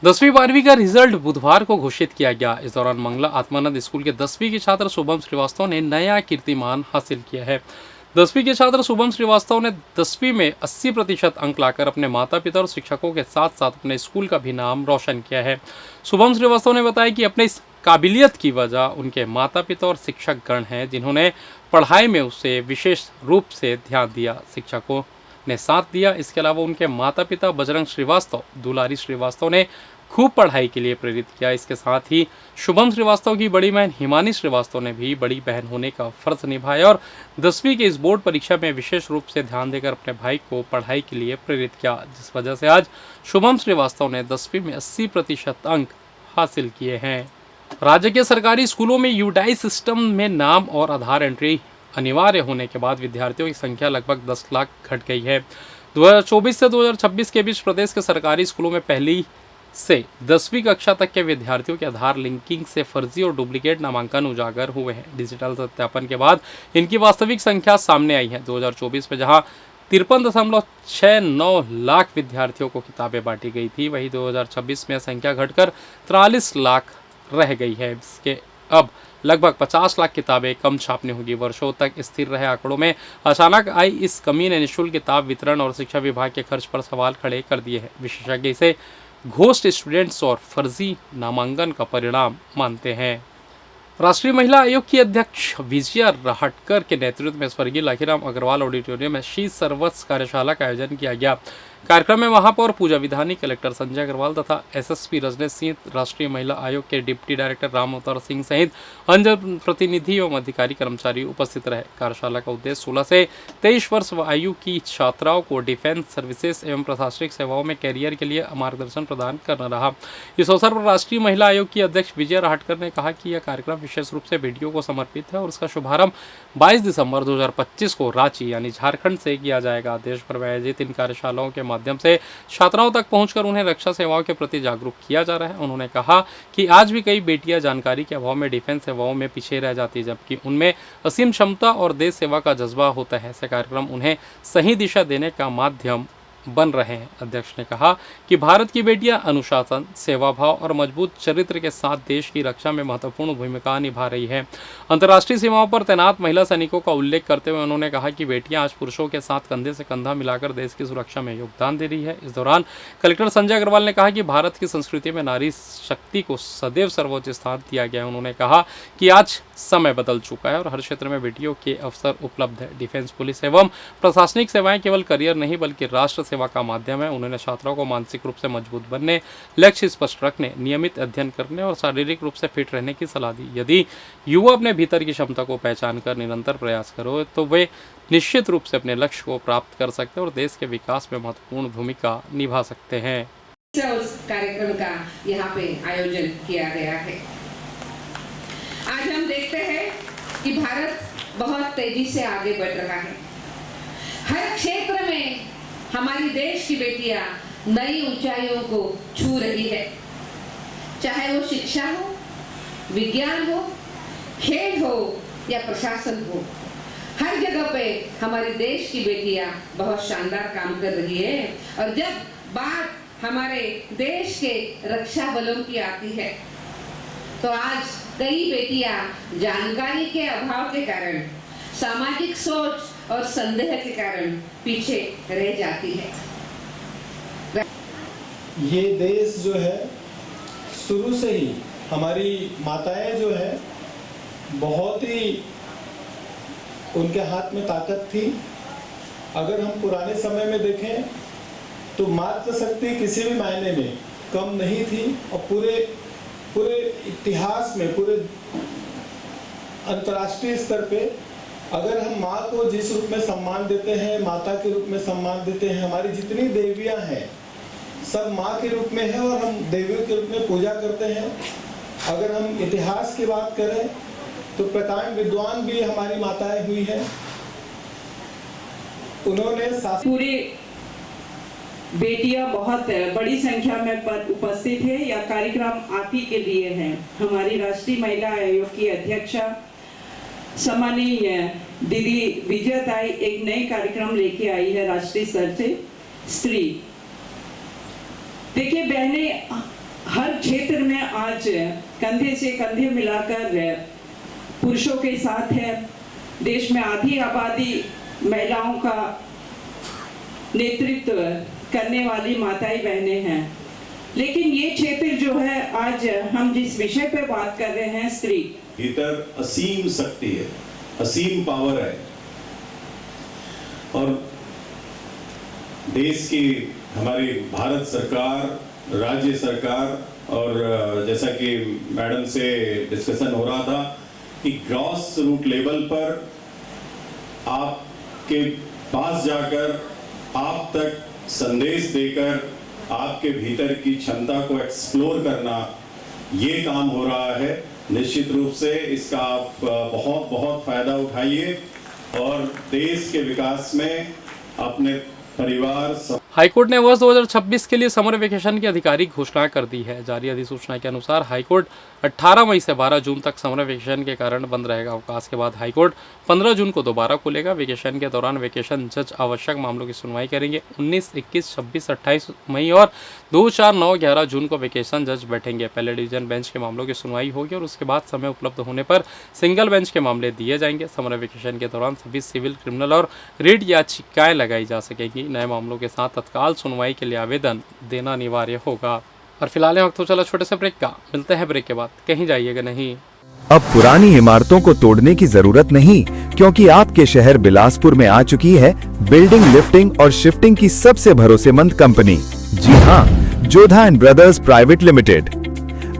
10वीं 12वीं का रिजल्ट बुधवार को घोषित किया गया। इस दौरान मंगला आत्मानंद स्कूल के 10वीं के छात्र शुभम श्रीवास्तव ने नया कीर्तिमान हासिल किया है। 10वीं के छात्र शुभम श्रीवास्तव ने 10वीं में 80% अंक लाकर अपने माता पिता और शिक्षकों के साथ साथ अपने स्कूल का भी नाम रोशन किया है। शुभम श्रीवास्तव ने बताया कि अपने इस काबिलियत की वजह उनके माता पिता और शिक्षक गण हैं, जिन्होंने पढ़ाई में उसे विशेष रूप से ध्यान दिया, शिक्षकों ने साथ दिया। इसके अलावा उनके माता पिता बजरंग श्रीवास्तव, दुलारी श्रीवास्तव ने खूब पढ़ाई के लिए प्रेरित किया। इसके साथ ही शुभम श्रीवास्तव की बड़ी बहन हिमानी श्रीवास्तव ने भी बड़ी बहन होने का फर्ज निभाया और 10वीं के इस बोर्ड परीक्षा में विशेष रूप से ध्यान देकर अपने भाई को पढ़ाई के लिए प्रेरित किया, जिस वजह से आज शुभम श्रीवास्तव ने 10वीं में 80% अंक हासिल किए हैं। राज्य के सरकारी स्कूलों में यूडाई सिस्टम में नाम और आधार एंट्री अनिवार्य होने के बाद विद्यार्थियों की संख्या लगभग 10 लाख घट गई है। 2024 से 2026 के बीच प्रदेश के सरकारी स्कूलों में पहली से 10वीं कक्षा तक के विद्यार्थियों के आधार लिंकिंग से फर्जी और डुप्लीकेट नामांकन उजागर हुए हैं। डिजिटल सत्यापन के बाद इनकी वास्तविक संख्या सामने आई है। 2024 में जहां 53.69 लाख विद्यार्थियों को किताबें बांटी गई थी, वहीं 2026 में संख्या घटकर 43 लाख रह गई है। इसके अब लगभग 50 लाख किताबें कम छापनी होगी। वर्षों तक स्थिर रहे आंकड़ों में अचानक आई इस कमी ने निःशुल्क किताब वितरण और शिक्षा विभाग के खर्च पर सवाल खड़े कर दिए हैं। विशेषज्ञ इसे घोस्ट स्टूडेंट्स और फर्जी नामांकन का परिणाम मानते हैं। राष्ट्रीय महिला आयोग की अध्यक्ष विजया राहटकर के नेतृत्व में स्वर्गीय लाखीराम अग्रवाल ऑडिटोरियम में शी सर्वस्व कार्यशाला का आयोजन किया गया। कार्यक्रम में महापौर पूजा विधानी, कलेक्टर संजय अग्रवाल तथा एसएसपी रजनीश सिंह, राष्ट्रीय महिला आयोग के डिप्टी डायरेक्टर राम अवतार सिंह सहित अन्य प्रतिनिधि एवं अधिकारी कर्मचारी उपस्थित रहे। कार्यशाला का उद्देश्य 16 से 23 वर्ष आयु की छात्राओं को डिफेंस सर्विसेज एवं प्रशासनिक सेवाओं में कैरियर के लिए मार्गदर्शन प्रदान करना रहा। इस अवसर पर राष्ट्रीय महिला आयोग की अध्यक्ष विजया राहटकर ने कहा कि यह कार्यक्रम विशेष रूप से बेटियों को समर्पित है और इसका शुभारंभ 22 दिसंबर 2025 को रांची यानी झारखंड से किया जाएगा। देश भर में आयोजित इन कार्यशालाओं के माध्यम से छात्राओं तक पहुंचकर उन्हें रक्षा सेवाओं के प्रति जागरूक किया जा रहा है। उन्होंने कहा कि आज भी कई बेटियां जानकारी के अभाव में डिफेंस सेवाओं में पीछे रह जाती है, जबकि उनमें असीम क्षमता और देश सेवा का जज्बा होता है। ऐसे कार्यक्रम उन्हें सही दिशा देने का माध्यम बन रहे हैं। अध्यक्ष ने कहा कि भारत की बेटियां अनुशासन, सेवा भाव और मजबूत चरित्र के साथ देश की रक्षा में महत्वपूर्ण भूमिका निभा रही है। अंतर्राष्ट्रीय सीमाओं पर तैनात महिला सैनिकों का उल्लेख करते हुए उन्होंने कहा कि बेटियां आज पुरुषों के साथ कंधे से कंधा मिलाकर देश की सुरक्षा में योगदान दे रही है। इस दौरान कलेक्टर संजय अग्रवाल ने कहा कि भारत की संस्कृति में नारी शक्ति को सदैव सर्वोच्च स्थान दिया गया है। उन्होंने कहा कि आज समय बदल चुका है और हर क्षेत्र में बेटियों के अवसर उपलब्ध है। डिफेंस, पुलिस एवं प्रशासनिक सेवाएं केवल करियर नहीं बल्कि राष्ट्र सेवा का माध्यम है। उन्होंने छात्रों को मानसिक रूप से मजबूत बनने, लक्ष्य स्पष्ट रखने, नियमित अध्ययन करने और शारीरिक रूप से फिट रहने की सलाह दी। यदि युवा अपने भीतर की क्षमता को पहचान कर निरंतर प्रयास करो तो वे निश्चित रूप से अपने लक्ष्य को प्राप्त कर सकते हैं और देश के विकास में महत्वपूर्ण भूमिका निभा सकते हैं। उस कार्यक्रम का यहाँ पे आयोजन किया गया है। आज हम देखते हैं कि भारत बहुत तेजी से आगे बढ़ रहा है। हर क्षेत्र में हमारी देश की बेटियां नई ऊंचाइयों को छू रही है, चाहे वो शिक्षा हो, विज्ञान हो, खेल हो या प्रशासन हो। हर जगह पे हमारे देश की बेटियां बहुत शानदार काम कर रही है। और जब बात हमारे देश के रक्षा बलों की आती है तो आज कई बेटियां जानकारी के अभाव के कारण, सामाजिक सोच और संदेह के कारण पीछे रह जाती है। ये देश जो है शुरू से ही हमारी माताएं जो है बहुत ही उनके हाथ में ताकत थी। अगर हम पुराने समय में देखें तो मातृशक्ति किसी भी मायने में कम नहीं थी और पूरे इतिहास में, पूरे अंतर्राष्ट्रीय स्तर पे अगर हम माँ को जिस रूप में सम्मान देते हैं, माता के रूप में सम्मान देते हैं, हमारी जितनी देवियां हैं सब माँ के रूप में है और हम देवियों के रूप में पूजा करते हैं। अगर हम इतिहास की बात करें तो प्रकांड विद्वान भी हमारी माताएं हुई हैं। उन्होंने पूरी बेटियां बहुत बड़ी संख्या में उपस्थित है। यह कार्यक्रम आप ही के लिए है। हमारी राष्ट्रीय महिला आयोग की अध्यक्षा सम्मानीय दीदी विजयताई एक नई कार्यक्रम लेके आई है राष्ट्रीय स्तर से, स्त्री। देखिए बहने, क्षेत्र में आज कंधे से कंधे मिलाकर पुरुषों के साथ है। देश में आधी आबादी महिलाओं का नेतृत्व करने वाली माताएं बहनें हैं, लेकिन ये क्षेत्र जो है, आज हम जिस विषय पे बात कर रहे हैं, स्त्री, भीतर असीम शक्ति है, असीम पावर है। और देश की हमारी भारत सरकार, राज्य सरकार और जैसा कि मैडम से डिस्कशन हो रहा था कि ग्रॉस रूट लेवल पर आपके पास जाकर आप तक संदेश देकर आपके भीतर की क्षमता को एक्सप्लोर करना, ये काम हो रहा है। निश्चित रूप से इसका आप बहुत बहुत फायदा उठाइए और देश के विकास में अपने परिवार हाईकोर्ट ने वर्ष 2026 के लिए समर वेकेशन की आधिकारिक घोषणा कर दी है। जारी अधिसूचना के अनुसार हाईकोर्ट 18 मई से 12 जून तक समर वेकेशन के कारण बंद रहेगा। अवकाश के बाद हाईकोर्ट 15 जून को दोबारा खुलेगा। वेकेशन के दौरान वेकेशन जज आवश्यक मामलों की सुनवाई करेंगे। 19, 21, 26, 28 मई और 2, 4, 9, 11 जून को वेकेशन जज बैठेंगे। पहले डिवीजन बेंच के मामलों की सुनवाई होगी और उसके बाद समय उपलब्ध होने पर सिंगल बेंच के मामले दिए जाएंगे। समर वेकेशन के दौरान सभी सिविल, क्रिमिनल और रिट याचिकाएं लगाई जा सकेंगी। नए मामलों के साथ तत्काल सुनवाई के लिए आवेदन देना अनिवार्य होगा। और फिलहाल वक्त तो चला छोटे से ब्रेक का, मिलते हैं ब्रेक के बाद, कहीं जाइएगा नहीं। अब पुरानी इमारतों को तोड़ने की जरूरत नहीं, क्योंकि आपके शहर बिलासपुर में आ चुकी है बिल्डिंग, लिफ्टिंग और शिफ्टिंग की सबसे भरोसेमंद कंपनी। जी हाँ, Jodha and brothers private limited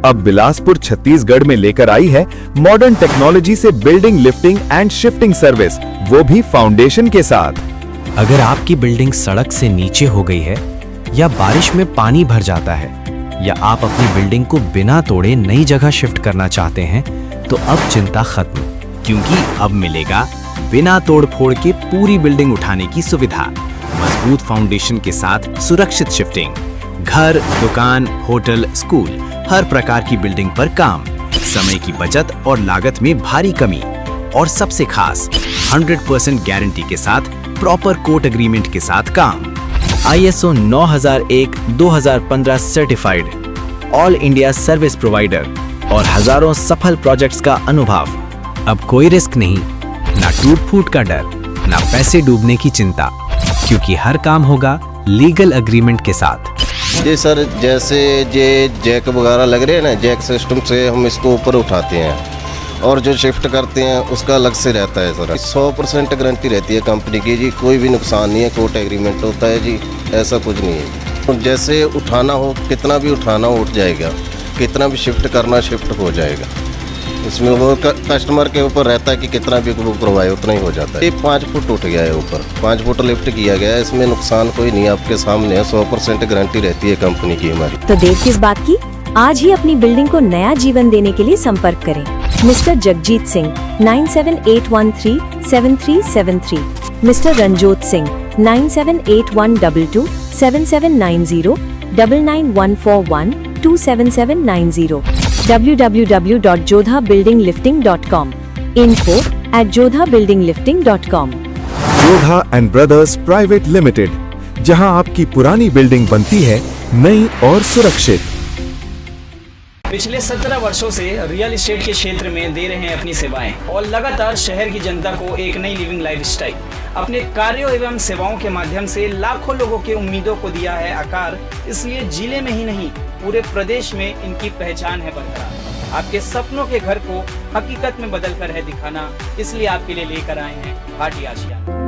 अब बिलासपुर छत्तीसगढ़ में लेकर आई है मॉडर्न टेक्नोलॉजी से building, lifting and shifting service, वो भी फाउंडेशन के साथ। अगर आपकी बिल्डिंग सड़क से नीचे हो गई है या बारिश में पानी भर जाता है या आप अपनी बिल्डिंग को बिना तोड़े नई जगह शिफ्ट करना चाहते हैं, तो अब चिंता खत्म, क्योंकि अब मिलेगा बिना तोड़-फोड़ के पूरी बिल्डिंग उठाने की सुविधा। मजबूत फाउंडेशन के साथ सुरक्षित शिफ्टिंग। घर, दुकान, होटल, स्कूल, हर प्रकार की बिल्डिंग पर काम। समय की बचत और लागत में भारी कमी। और सबसे खास 100% गारंटी के साथ प्रॉपर कोर्ट एग्रीमेंट के साथ काम। ISO 9001-2015 certified, all India service provider और हजारों सफल प्रोजेक्ट्स का अनुभव। अब कोई रिस्क नहीं, ना टूट फूट का डर, ना पैसे डूबने की चिंता, क्योंकि हर काम होगा लीगल एग्रीमेंट के साथ। जी सर, जैसे ये जैक वगैरह लग रहे हैं ना, जैक सिस्टम से हम इसको ऊपर उठाते हैं और जो शिफ्ट करते हैं उसका अलग से रहता है सर। 100% गारंटी रहती है कंपनी की जी, कोई भी नुकसान नहीं है, कोर्ट एग्रीमेंट होता है जी, ऐसा कुछ नहीं है। जैसे उठाना हो, कितना भी उठाना हो उठ जाएगा, कितना भी शिफ्ट करना शिफ्ट हो जाएगा। इसमें वो कस्टमर के ऊपर रहता है कि कितना भी वो करवाए उतना ही हो जाता है। ये 5 फुट उठ गया है ऊपर, 5 फुट लिफ्ट किया गया है, इसमें नुकसान कोई नहीं, आपके सामने है। 100% गारंटी रहती है कंपनी की हमारी। तो देर किस बात की, आज ही अपनी बिल्डिंग को नया जीवन देने के लिए संपर्क करें mister Jagjit Singh 9781137373, mister Ranjot Singh 9781227790, 9914127790, www.jodhabuildinglifting.com, info@jodhabuildinglifting.com। Jodha and brothers private limited, जहां आपकी पुरानी बिल्डिंग बनती है नई और सुरक्षित। पिछले 17 वर्षों से रियल एस्टेट के क्षेत्र में दे रहे हैं अपनी सेवाएं और लगातार शहर की जनता को एक नई लिविंग लाइफस्टाइल। अपने कार्यों एवं सेवाओं के माध्यम से लाखों लोगों की उम्मीदों को दिया है आकार। इसलिए जिले में ही नहीं, पूरे प्रदेश में इनकी पहचान है बरकरार। आपके सपनों के घर को हकीकत में बदल कर है दिखाना, इसलिए आपके लिए लेकर आए हैं भाटी आशियाना।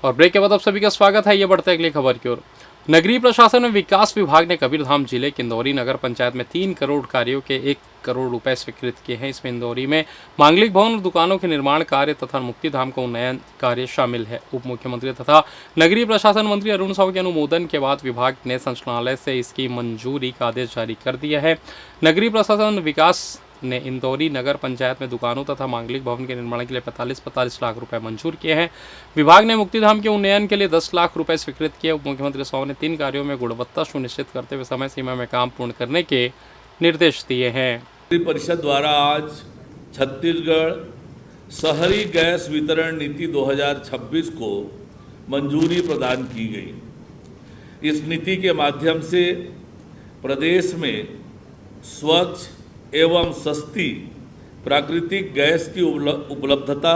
और ब्रेक के बाद आप सभी का स्वागत है। ये बढ़ते हैं अगली खबर की ओर। नगरीय प्रशासन एवं विकास विभाग ने कबीरधाम जिले के इंदौरी नगर पंचायत में 3 करोड़ कार्यों के 1 करोड़ रुपए स्वीकृत किए हैं। इसमें इंदौरी में मांगलिक भवन और दुकानों के निर्माण कार्य तथा मुक्तिधाम का उन्नयन कार्य शामिल है। उप मुख्यमंत्री तथा नगरीय प्रशासन मंत्री अरुण साहू के अनुमोदन के बाद विभाग ने संचालनालय से इसकी मंजूरी का आदेश जारी कर दिया है। नगरीय प्रशासन विकास ने इंदौरी नगर पंचायत में दुकानों तथा मांगलिक भवन के निर्माण के लिए 45 लाख रुपए मंजूर किए हैं। विभाग ने मुक्तिधाम के उन्नयन के लिए 10 लाख रुपए स्वीकृत किए। उप मुख्यमंत्री साहू ने 3 कार्यों में गुणवत्ता सुनिश्चित करते हुए समय सीमा में काम पूर्ण करने के निर्देश दिए हैं। परिषद द्वारा आज छत्तीसगढ़ शहरी गैस वितरण नीति 2026 को मंजूरी प्रदान की गई। इस नीति के माध्यम से प्रदेश में स्वच्छ एवं सस्ती प्राकृतिक गैस की उपलब्धता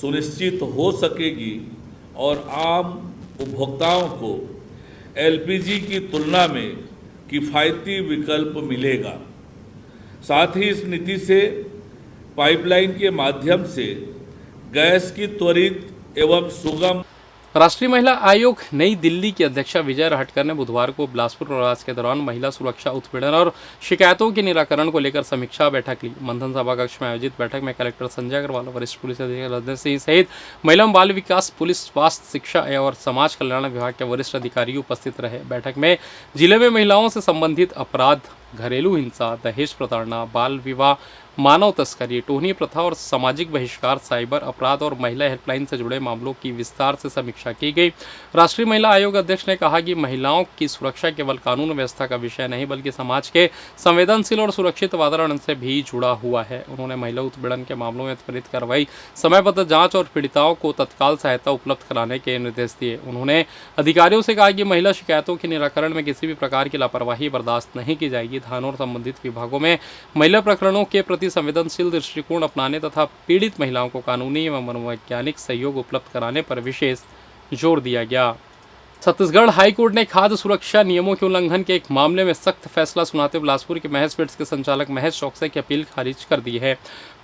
सुनिश्चित हो सकेगी और आम उपभोक्ताओं को एलपीजी की तुलना में किफ़ायती विकल्प मिलेगा। साथ ही इस नीति से पाइपलाइन के माध्यम से गैस की त्वरित एवं सुगम। राष्ट्रीय महिला आयोग नई दिल्ली की अध्यक्षा विजय राहटकर ने बुधवार को बिलासपुर प्रवास के दौरान महिला सुरक्षा उत्पीड़न और शिकायतों के निराकरण को लेकर समीक्षा बैठक ली। मंथन सभा कक्ष में आयोजित बैठक में कलेक्टर संजय अग्रवाल, वरिष्ठ पुलिस अधीक्षक रजत सिंह सहित महिला एवं बाल विकास, पुलिस, स्वास्थ्य, शिक्षा और समाज कल्याण विभाग के वरिष्ठ अधिकारी उपस्थित रहे। बैठक में जिले में महिलाओं से संबंधित अपराध, घरेलू हिंसा, दहेज प्रताड़ना, बाल विवाह, मानव तस्करी, टोहनी प्रथा और सामाजिक बहिष्कार, साइबर अपराध और महिला हेल्पलाइन से जुड़े मामलों की विस्तार से समीक्षा की गई। राष्ट्रीय महिला आयोग अध्यक्ष ने कहा कि महिलाओं की सुरक्षा केवल कानून व्यवस्था का विषय नहीं बल्कि समाज के संवेदनशील और सुरक्षित वातावरण से भी जुड़ा हुआ है। उन्होंने महिला उत्पीड़न के मामलों में त्वरित कार्रवाई, समयबद्ध जांच और पीड़िताओं को तत्काल सहायता उपलब्ध कराने के निर्देश दिए। उन्होंने अधिकारियों से कहा कि महिला शिकायतों के निराकरण में किसी भी प्रकार की लापरवाही बर्दाश्त नहीं की जाएगी। थानों और संबंधित विभागों में महिला प्रकरणों के प्रति संवेदनशील दृष्टिकोण अपनाने तथा पीड़ित महिलाओं को कानूनी एवं मनोवैज्ञानिक सहयोग उपलब्ध कराने पर विशेष जोर दिया गया। छत्तीसगढ़ हाईकोर्ट ने खाद्य सुरक्षा नियमों के उल्लंघन के एक मामले में सख्त फैसला सुनाते हुए बिलासपुर के महेश फीड्स के संचालक महेश चौकसे की अपील खारिज कर दी है।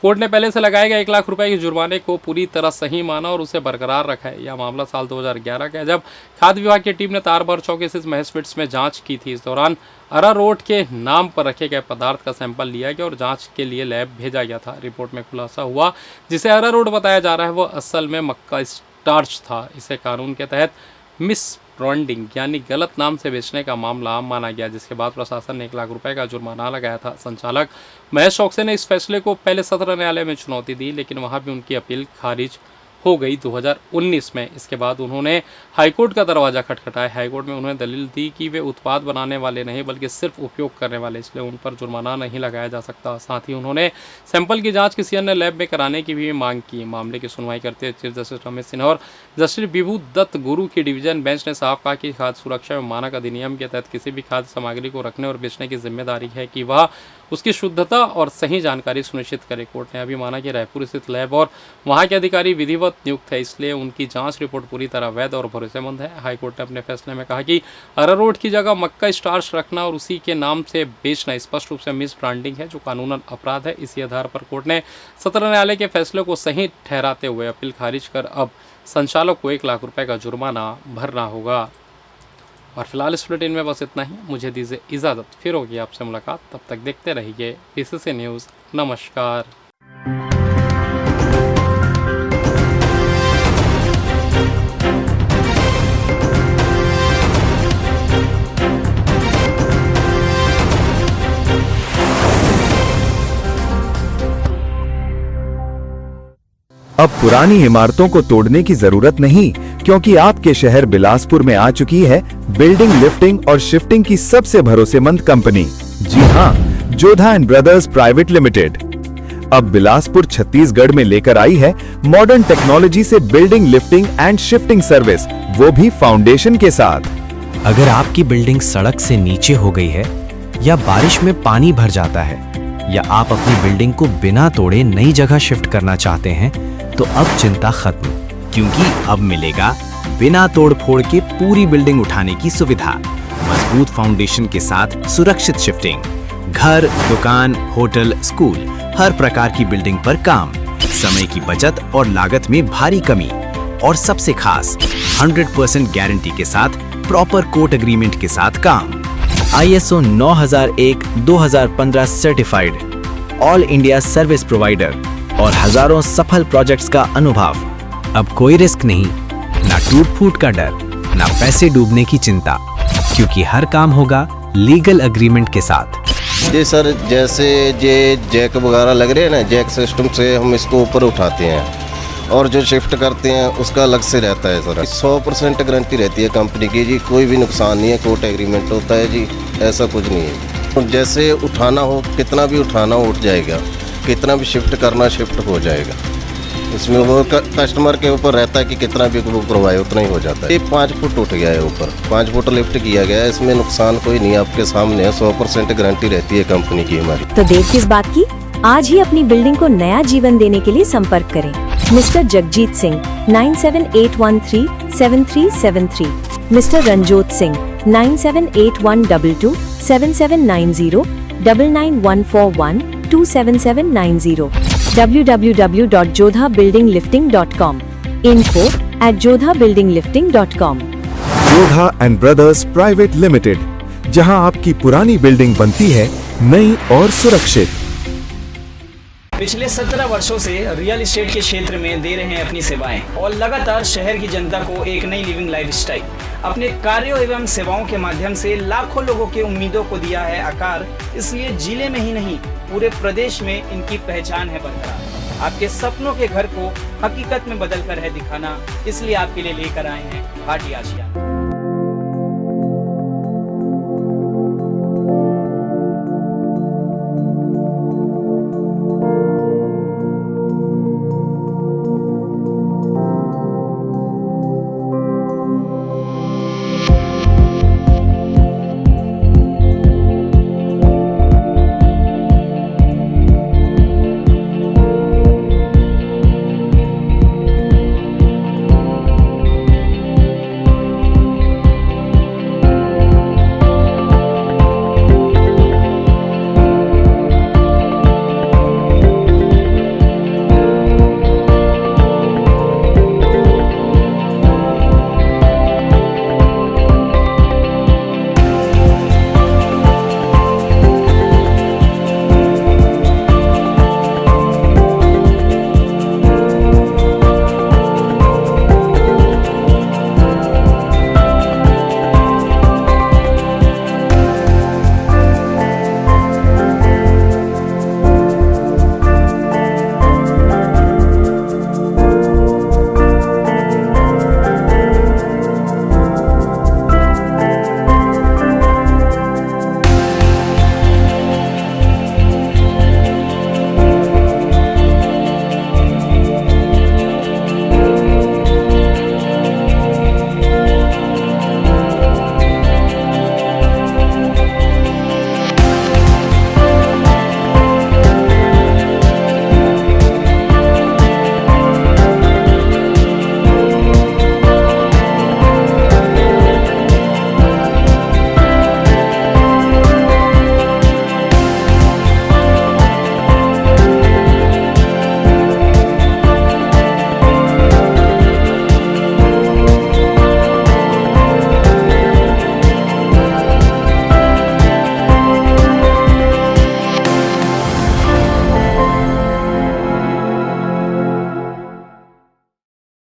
कोर्ट ने पहले से लगाए गए 1 लाख रुपए के जुर्माने को पूरी तरह सही माना और उसे बरकरार रखा है। यह मामला साल 2011 का है, जब खाद्य विभाग की टीम ने तारबहार चौक स्थित महेश फीड्स में जांच की थी। इस दौरान अरारोट के नाम पर रखे गए पदार्थ का सैंपल लिया गया और जांच के लिए लैब भेजा गया था। रिपोर्ट में खुलासा हुआ जिसे अरारोट बताया जा रहा है वह असल में मक्का स्टार्च था। इसे कानून के तहत मिस ब्रांडिंग यानी गलत नाम से बेचने का मामला माना गया, जिसके बाद प्रशासन ने 1 लाख रुपए का जुर्माना लगाया था। संचालक महेश चौकसे ने इस फैसले को पहले सत्र न्यायालय में चुनौती दी, लेकिन वहां भी उनकी अपील खारिज हो गई 2019 में। इसके बाद उन्होंने हाईकोर्ट का दरवाजा खटखटाया। हाईकोर्ट में उन्होंने दलील दी कि वे उत्पाद बनाने वाले नहीं बल्कि सिर्फ उपयोग करने वाले, इसलिए उन पर जुर्माना नहीं लगाया जा सकता। साथ ही उन्होंने सैंपल की जांच किसी अन्य लैब में कराने की भी मांग की। मामले की सुनवाई करते हुए चीफ जस्टिस रमेश सिन्हा और जस्टिस विभू दत्त गुरु की डिवीजन बेंच ने साफ कहा कि खाद्य सुरक्षा एवं मानक अधिनियम के तहत किसी भी खाद्य सामग्री को रखने और बेचने की जिम्मेदारी है कि वह उसकी शुद्धता और सही जानकारी सुनिश्चित करे। कोर्ट ने अभी माना कि रायपुर स्थित लैब और वहां के अधिकारी विधिवत नियुक्त है, इसलिए उनकी जांच रिपोर्ट पूरी तरह वैध और भरोसेमंद है। हाईकोर्ट ने अपने फैसले में कहा कि अरारोट की जगह मक्का स्टार्च रखना और उसी के नाम से बेचना स्पष्ट रूप से मिस ब्रांडिंग है, जो कानूनन अपराध है। इसी आधार पर कोर्ट ने सत्र न्यायालय के फैसले को सही ठहराते हुए अपील खारिज कर अब संचालक को 1 लाख रुपए का जुर्माना भरना होगा। और फिलहाल इस बुलेटिन में बस इतना ही। मुझे दीजिए इजाज़त, फिर होगी आपसे मुलाकात। तब तक देखते रहिए PCC न्यूज़। नमस्कार। अब पुरानी इमारतों को तोड़ने की जरूरत नहीं, क्योंकि आपके शहर बिलासपुर में आ चुकी है बिल्डिंग, लिफ्टिंग और शिफ्टिंग की सबसे भरोसेमंद कंपनी। जी हाँ, Jodha and brothers private limited. अब बिलासपुर छत्तीसगढ़ में लेकर आई है मॉडर्न टेक्नोलॉजी से building, lifting and shifting service, वो भी फाउंडेशन के साथ। अगर आपकी बिल्डिंग सड़क से नीचे हो गई है या बारिश में पानी भर जाता है या आप अपनी बिल्डिंग को बिना तोड़े नई जगह शिफ्ट करना चाहते हैं, तो अब चिंता खत्म, क्योंकि अब मिलेगा बिना तोड़-फोड़ के पूरी बिल्डिंग उठाने की सुविधा। मजबूत फाउंडेशन के साथ सुरक्षित शिफ्टिंग। घर, दुकान, होटल, स्कूल, हर प्रकार की बिल्डिंग पर काम। समय की बचत और लागत में भारी कमी। और सबसे खास, 100% गारंटी के साथ प्रॉपर कोट एग्रीमेंट के साथ काम। ISO 9001-2015 certified, all India service provider और हजारों सफल प्रोजेक्ट्स का अनुभव। अब कोई रिस्क नहीं, ना टूट फूट का डर, ना पैसे डूबने की चिंता, क्योंकि हर काम होगा लीगल एग्रीमेंट के साथ। जी सर, जैसे ये जैक वगैरह लग रहे हैं ना, जैक सिस्टम से हम इसको ऊपर उठाते हैं और जो शिफ्ट करते हैं उसका अलग से रहता है सर। 100% गारंटी रहती है कंपनी की जी, कोई भी नुकसान नहीं है, कोर्ट एग्रीमेंट होता है जी, ऐसा कुछ नहीं है। जैसे उठाना हो, कितना भी उठाना हो उठ जाएगा, कितना भी शिफ्ट करना शिफ्ट हो जाएगा। इसमें वो कस्टमर के ऊपर रहता है कि कितना भी वो करवाए उतना ही हो जाता है। ये 5 फुट उठ गया है ऊपर, 5 फुट लिफ्ट किया गया है, इसमें नुकसान कोई नहीं, आपके सामने है। 100% गारंटी रहती है कंपनी की हमारी। तो देर किस बात की, आज ही अपनी बिल्डिंग को नया जीवन देने के लिए संपर्क करें mister Jagjit Singh 9781137373, mister Ranjot Singh 9781227790, 9914127790, www.jodhabuildinglifting.com, info@jodhabuildinglifting.com। Jodha and brothers private limited, जहां आपकी पुरानी बिल्डिंग बनती है नई और सुरक्षित। पिछले 17 वर्षों से रियल एस्टेट के क्षेत्र में दे रहे हैं अपनी सेवाएं और लगातार शहर की जनता को एक नई लिविंग लाइफस्टाइल। अपने कार्यों एवं सेवाओं के माध्यम से लाखों लोगों की उम्मीदों को दिया है आकार। इसलिए जिले में ही नहीं, पूरे प्रदेश में इनकी पहचान है बरकरार। आपके सपनों के घर को हकीकत में बदल कर है दिखाना, इसलिए आपके लिए लेकर आए हैं भाटी आशिया।